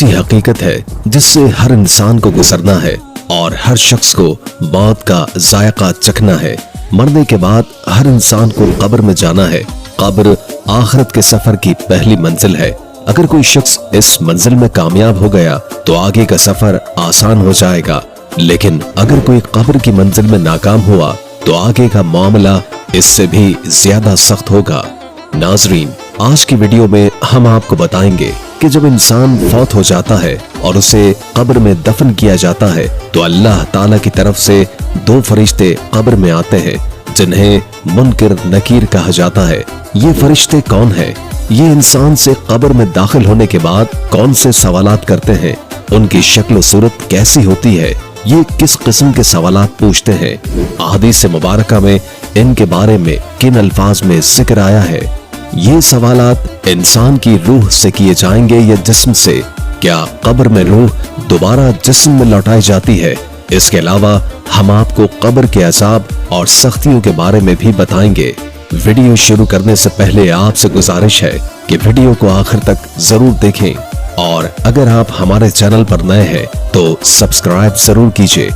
ऐसी हकीकत है जिससे हर इंसान को गुजरना है और हर शख्स को मौत का जायका चखना है। मरने के बाद हर इंसान को कब्र में जाना है। कब्र आखिरत के सफर की पहली मंजिल है। अगर कोई शख्स इस मंजिल में कामयाब हो गया तो आगे का सफर आसान हो जाएगा, लेकिन अगर कोई कब्र की मंजिल में नाकाम हुआ तो आगे का मामला इससे भी ज्यादा सख्त होगा। नाजरीन, आज की वीडियो में हम आपको बताएंगे कि जब इंसान फौत हो जाता है और उसे कब्र में दफन किया जाता है तो अल्लाह ताला की तरफ से दो फरिश्ते कब्र में आते हैं जिन्हें मुनकिर नकीर कहा जाता है। ये फरिश्ते कौन हैं? ये इंसान से कब्र में दाखिल होने के बाद कौन से सवालात करते हैं? उनकी शक्ल सूरत कैसी होती है? ये किस किस्म के सवालात पूछते हैं? अहादीस मुबारका में इनके बारे में किन अल्फाज में जिक्र आया है? ये सवालात इंसान की रूह से किए जाएंगे या जिस्म से? क्या कब्र में रूह दोबारा जिस्म में लौटाई जाती है? इसके अलावा हम आपको कब्र के अज़ाब और सख्तियों के बारे में भी बताएंगे। वीडियो शुरू करने से पहले आपसे गुजारिश है कि वीडियो को आखिर तक जरूर देखें और अगर आप हमारे चैनल पर नए हैं तो सब्सक्राइब जरूर कीजिए।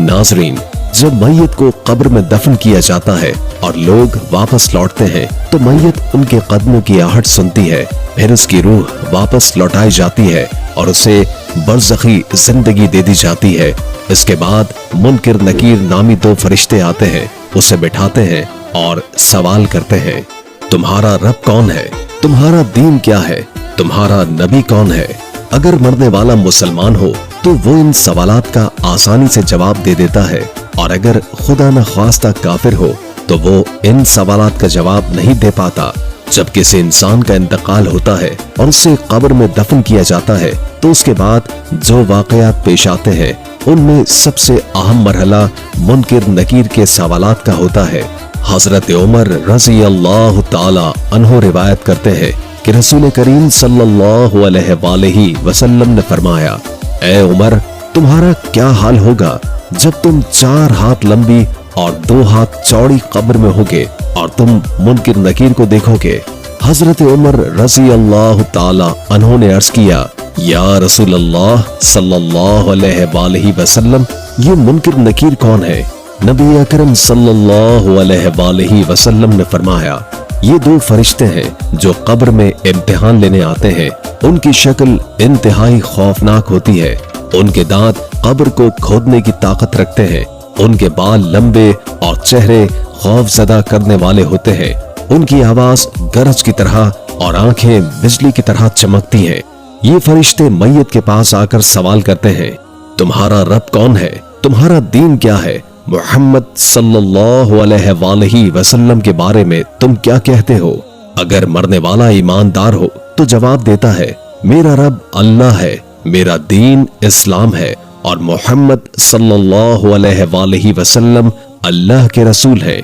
नाजरीन, जब मैयत को कब्र में दफन किया जाता है और लोग वापस लौटते हैं तो मैयत उनके कदमों की आहट सुनती है। फिर उसकी रूह वापस लौटाई जाती है और उसे बरज़खी जिंदगी दे दी जाती है। इसके बाद मुनकिर नकीर नामी दो फरिश्ते आते हैं, उसे बिठाते हैं और सवाल करते हैं, तुम्हारा रब कौन है? तुम्हारा दीन क्या है? तुम्हारा नबी कौन है? अगर मरने वाला मुसलमान हो तो वो इन सवालात का आसानी से जवाब दे देता है, और अगर खुदा न ख्वास्ता काफिर हो तो वो इन सवालात का जवाब नहीं दे पाता। जब किसी इंसान का इंतकाल होता है और उसे कब्र में दफन किया जाता है तो उसके बाद जो वाकयात पेश आते हैं उनमें सबसे अहम मरहला मुनकिर नकीर के सवालात का होता है। हजरत उमर रज़ी अल्लाह ताला अन्हो रिवायत करते हैं कि रसूल करीम सल्लल्लाहु अलैहि वसल्लम ने फरमाया, ए उमर, तुम्हारा क्या हाल होगा जब तुम 4 हाथ लंबी और 2 हाथ चौड़ी कब्र में होगे और तुम मुनकिर नकीर को देखोगे। हजरत उमर रज़ी अल्लाह ताला अन्हो ने अर्ज किया, या रसूल अल्लाह सल्लल्लाहु अलैहि वसल्लम, ये मुनकिर नकीर कौन है? नबी अकरम सल्लल्लाहु अलैहि वसल्लम ने फरमाया, ये 2 फरिश्ते हैं जो कब्र में इम्तिहान लेने आते हैं। उनकी शक्ल इंतहाई खौफनाक होती है। उनके दांत कब्र को खोदने की ताकत रखते हैं। उनके बाल लंबे और चेहरे खौफजदा करने वाले होते हैं। उनकी आवाज गरज की तरह और आंखें बिजली की तरह चमकती हैं। ये फरिश्ते मैयत के पास आकर सवाल करते हैं, तुम्हारा रब कौन है? तुम्हारा दीन क्या है? मोहम्मद सल्लल्लाहु अलैहि वसल्लम के बारे में तुम क्या कहते हो? अगर मरने वाला ईमानदार हो तो जवाब देता है, मेरा रब अल्लाह है, मेरा दीन इस्लाम है और मोहम्मद सल्लल्लाहु अलैहि वसल्लम अल्लाह के रसूल है।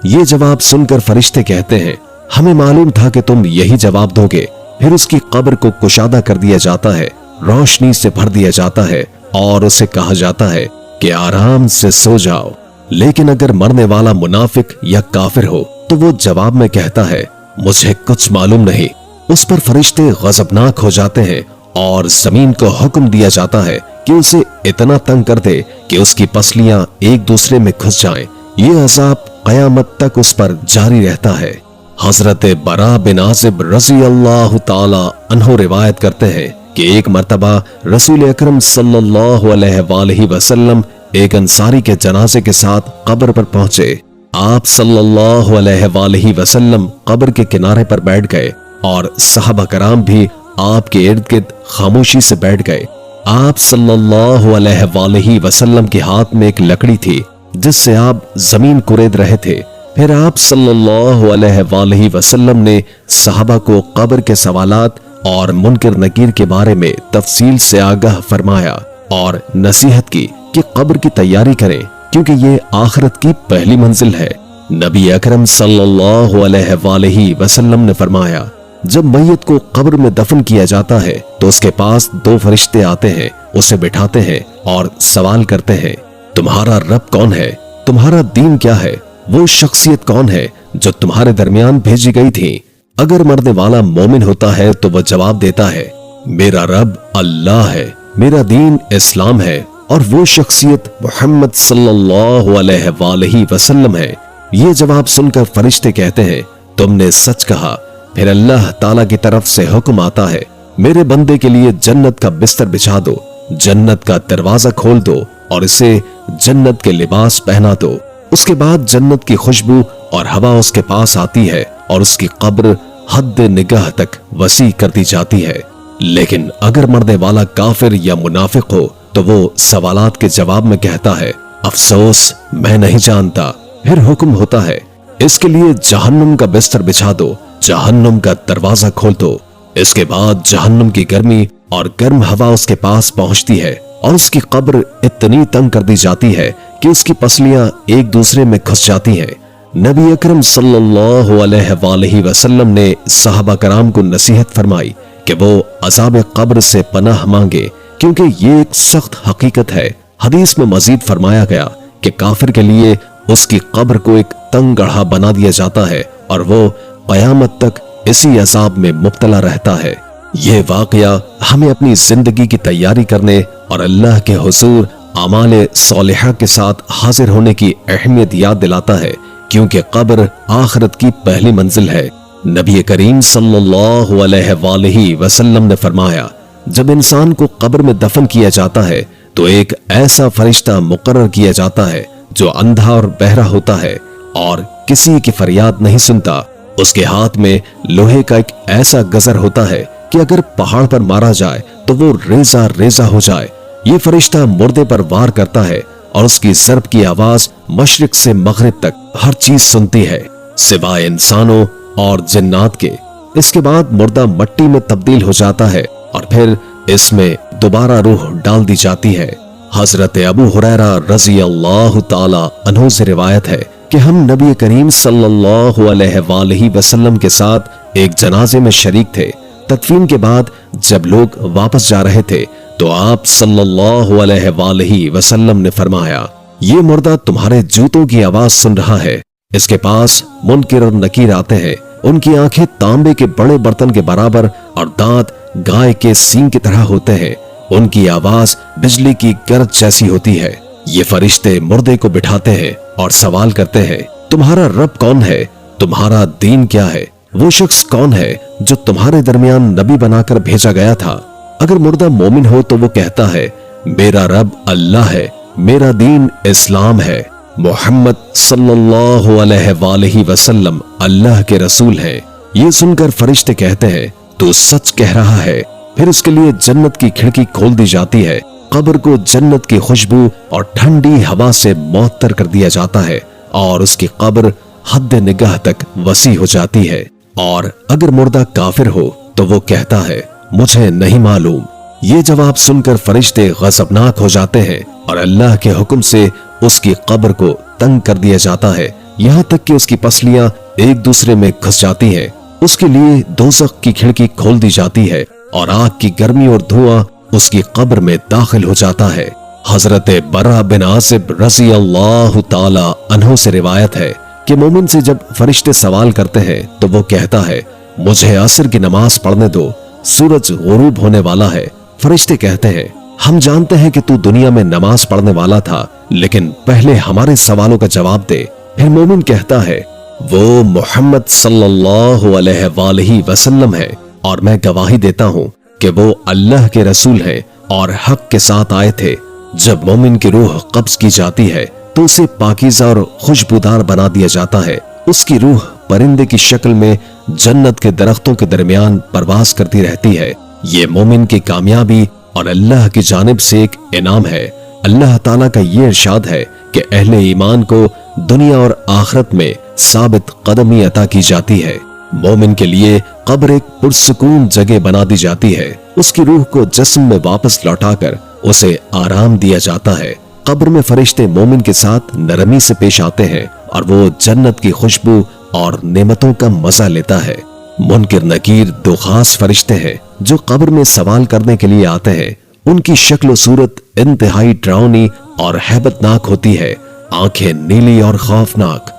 ये जवाब सुनकर फरिश्ते कहते हैं, हमें मालूम था कि तुम यही जवाब दोगे। फिर उसकी कब्र को कुशादा कर दिया जाता है, रोशनी से भर दिया जाता है और उसे कहा जाता है कि आराम से सो जाओ। लेकिन अगर मरने वाला मुनाफिक या काफिर हो तो वो जवाब में कहता है, मुझे कुछ मालूम नहीं। उस पर फरिश्ते गजबनाक हो जाते हैं और जमीन को हुक्म दिया जाता है कि उसे इतना तंग कर दे कि उसकी पसलियां एक दूसरे में घुस जाएं। ये अजाब कयामत तक उस पर जारी रहता है। हजरत बरा बिन आसिब रज़ी अल्लाह ताला अन्हो रिवायत करते हैं कि एक मर्तबा रसूल अकरम सल्लल्लाहु अलैहि वसल्लम एक अंसारी के जनाजे के साथ कब्र पर पहुंचे। आप सल्लल्लाहु अलैहि वसल्लम कब्र के किनारे पर बैठ गए और सहाबा कराम भी आपके इर्द गिर्द खामोशी से बैठ गए। आप सल्लल्लाहु अलैहि वसल्लम के हाथ में एक लकड़ी थी जिससे आप जमीन कुरेद रहे थे। फिर आप सल्लल्लाहु अलैहि वसल्लम ने सहाबा को कब्र के सवालात और मुनकिर नकीर के बारे में तफसील से आगाह फरमाया और नसीहत की कि कब्र की तैयारी करें क्योंकि ये आखिरत की पहली मंजिल है। नबी अकरम सल्लल्लाहु अलैहि वसल्लम ने फरमाया, जब मैयत को कब्र में दफन किया जाता है तो उसके पास 2 फरिश्ते आते हैं, उसे बिठाते हैं और सवाल करते हैं, तुम्हारा रब कौन है? तुम्हारा दीन क्या है? वो शख्सियत कौन है जो तुम्हारे दरमियान भेजी गई थी? अगर मरने वाला मोमिन होता है तो वह जवाब देता है, मेरा रब अल्लाह है, मेरा दीन इस्लाम है और वो शख्सियत मोहम्मद सल्लल्लाहु अलैहि वसल्लम है। ये जवाब सुनकर फरिश्ते कहते हैं, तुमने सच कहा। फिर अल्लाह ताला की तरफ से हुक्म आता है, मेरे बंदे के लिए जन्नत का बिस्तर बिछा दो, जन्नत का दरवाजा खोल दो और इसे जन्नत के लिबास पहना दो। उसके बाद जन्नत की खुशबू और हवा उसके पास आती है और उसकी कब्र हद निगाह तक वसी कर दी जाती है। लेकिन अगर मरने वाला काफिर या मुनाफिक हो तो वो सवालात के जवाब में कहता है, अफसोस मैं नहीं जानता। फिर हुक्म होता है, इसके लिए जहन्नुम का बिस्तर बिछा दो, जहन्नुम का दरवाजा खोल दो। इसके बाद जहन्नुम की गर्मी और गर्म हवा उसके पास पहुंचती है और उसकी कब्र इतनी तंग कर दी जाती है कि उसकी पसलियां एक दूसरे में घुस जाती हैं। नबी अकरम सल्लल्लाहु अलैहि वसल्लम ने सहाबा कराम को नसीहत फरमाई कि वो अज़ाब कब्र से पनाह मांगे, क्योंकि ये एक सख्त हकीकत है। हदीस में मजीद फरमाया गया कि काफिर के लिए उसकी कब्र को एक तंग गढ़ा बना दिया जाता है और वो कयामत तक इसी अज़ाब में मुब्तला रहता है। ये वाकया हमें अपनी जिंदगी की तैयारी करने और अल्लाह के हुजूर आमाले सालिहा के साथ हाजिर होने की अहमियत याद दिलाता है, क्योंकि कब्र आखिरत की पहली मंजिल है। नबी करीम सल्लल्लाहु अलैहि वसल्लम ने फरमाया, जब इंसान को कब्र में दफन किया जाता है तो एक ऐसा फरिश्ता मुकर्रर किया जाता है जो अंधा और बहरा होता है और किसी की फरियाद नहीं सुनता। उसके हाथ में लोहे का एक ऐसा गजर होता है कि अगर पहाड़ पर मारा जाए तो वो रेजा रेजा हो जाए। ये फरिश्ता मुर्दे पर वार करता है और उसकी ज़र्ब की आवाज मशरिक से मगरिब तक हर चीज सुनती है सिवाय इंसानों और जिन्नात के। इसके बाद मुर्दा मट्टी में तब्दील हो जाता है और फिर इसमें दोबारा रूह डाल दी जाती है। हजरत अबू हुरैरा रज़ी अल्लाह ताला अन्हु से रिवायत है कि हम नबी करीम सल्लल्लाहु अलैहि वसल्लम के साथ एक जनाजे में शरीक थे। तदफीन के बाद जब लोग वापस जा रहे थे तो आप सल्लल्लाहु अलैहि वसल्लम ने फरमाया, ये मुर्दा तुम्हारे जूतों की आवाज सुन रहा है। इसके पास मुनकिर और नकीर आते हैं, उनकी आंखें तांबे के बड़े बर्तन के बराबर और दांत गाय के सींग की तरह होते हैं। उनकी आवाज बिजली की गरज जैसी होती है। ये फरिश्ते मुर्दे को बिठाते हैं और सवाल करते हैं, तुम्हारा रब कौन है? तुम्हारा दीन क्या है? वो शख्स कौन है जो तुम्हारे दरमियान नबी बनाकर भेजा गया था? अगर मुर्दा मोमिन हो तो वो कहता है, मेरा रब अल्लाह है, मेरा दीन इस्लाम है, मोहम्मद सल्लल्लाहु अलैहि वसल्लम अल्लाह के रसूल हैं। ये सुनकर फरिश्ते कहते हैं, तू सच कह रहा है। फिर उसके लिए जन्नत की खिड़की खोल दी जाती है, कब्र को जन्नत की खुशबू और ठंडी हवा से मुअत्तर कर दिया जाता है और उसकी कब्र हद निगाह तक वसी हो जाती है। और अगर मुर्दा काफिर हो तो वो कहता है, मुझे नहीं मालूम। ये जवाब सुनकर फरिश्ते गज़बनाक हो जाते हैं और अल्लाह के हुक्म से उसकी कब्र को तंग कर दिया जाता है, यहाँ तक कि उसकी पसलियां एक दूसरे में घुस जाती हैं। उसके लिए दोज़ख की खिड़की खोल दी जाती है और आग की गर्मी और धुआं उसकी कब्र में दाखिल हो जाता है। हजरत बरा बिन आसिब रज़ी अल्लाह ताला अन्हु से रिवायत है कि मोमिन से जब फरिश्ते सवाल करते हैं तो वो कहता है, मुझे असर की नमाज पढ़ने दो, सूरज गुरूब होने वाला है। फरिश्ते कहते हैं, हम जानते हैं कि तू दुनिया में नमाज पढ़ने वाला था, लेकिन पहले हमारे सवालों का जवाब दे। फिर मोमिन कहता है, वो मोहम्मद सल्लल्लाहु अलैहि वसल्लम है और मैं गवाही देता हूँ कि वो अल्लाह के रसूल हैं और हक के साथ आए थे। जब मोमिन की रूह कब्ज की जाती है तो उसे पाकीज़ा और खुशबूदार बना दिया जाता है। उसकी रूह परिंदे की शक्ल में जन्नत के दरख्तों के दरमियान परवास करती रहती है। ये मोमिन की कामयाबी और अल्लाह की जानिब से एक इनाम है। अल्लाह ताला का ये इरशाद है कि अहले ईमान को दुनिया और आखिरत में साबित कदमी अता की जाती है। मोमिन के लिए कब्र एक पुरसुकून जगह बना दी जाती है। उसकी रूह को जिस्म में वापस लौटाकर उसे आराम दिया जाता है। कब्र में फरिश्ते मोमिन के साथ नरमी से पेश आते हैं और वो जन्नत की खुशबू और नेमतों का मजा लेता है। मुनकिर नकीर दो खास फरिश्ते हैं जो कब्र में सवाल करने के लिए आते हैं। उनकी शक्ल सूरत इंतहाई डरावनी और हैबतनाक होती है, आंखें नीली और खौफनाक,